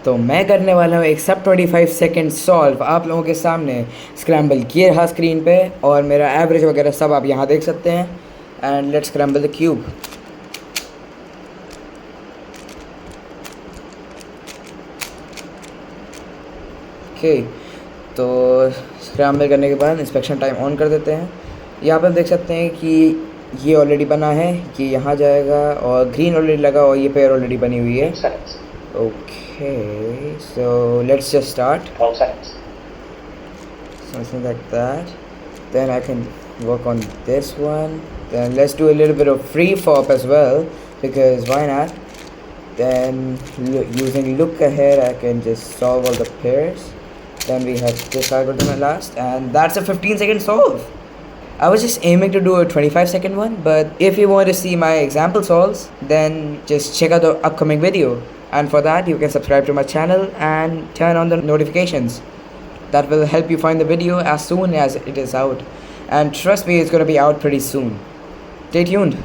तो मैं करने वाला हूँ एक सब 25 सेकेंड सॉल्व आप लोगों के सामने। स्क्रैम्बल किए रहा स्क्रीन पे और मेरा एवरेज वगैरह सब आप यहाँ देख सकते हैं। And let's scramble the cube. Okay, तो स्क्रैम्बल करने के बाद इंस्पेक्शन टाइम ऑन कर देते हैं। यहाँ पर देख सकते हैं कि ये ऑलरेडी बना है, ये यहाँ जाएगा और ग्रीन ऑलरेडी लगा और ये पेयर ऑलरेडी बनी हुई है। Okay, so let's just start. 12 seconds. Something like that. Then I can work on this one. Then let's do a little bit of free fop as well, because why not? Then using look ahead, I can just solve all the pairs. Then we have this algorithm at last, and that's a 15-second solve. I was just aiming to do a 25-second one, but if you want to see my example solves, then just check out the upcoming video. And for that, you can subscribe to my channel and turn on the notifications. That will help you find the video as soon as it is out. And trust me, it's going to be out pretty soon. Stay tuned.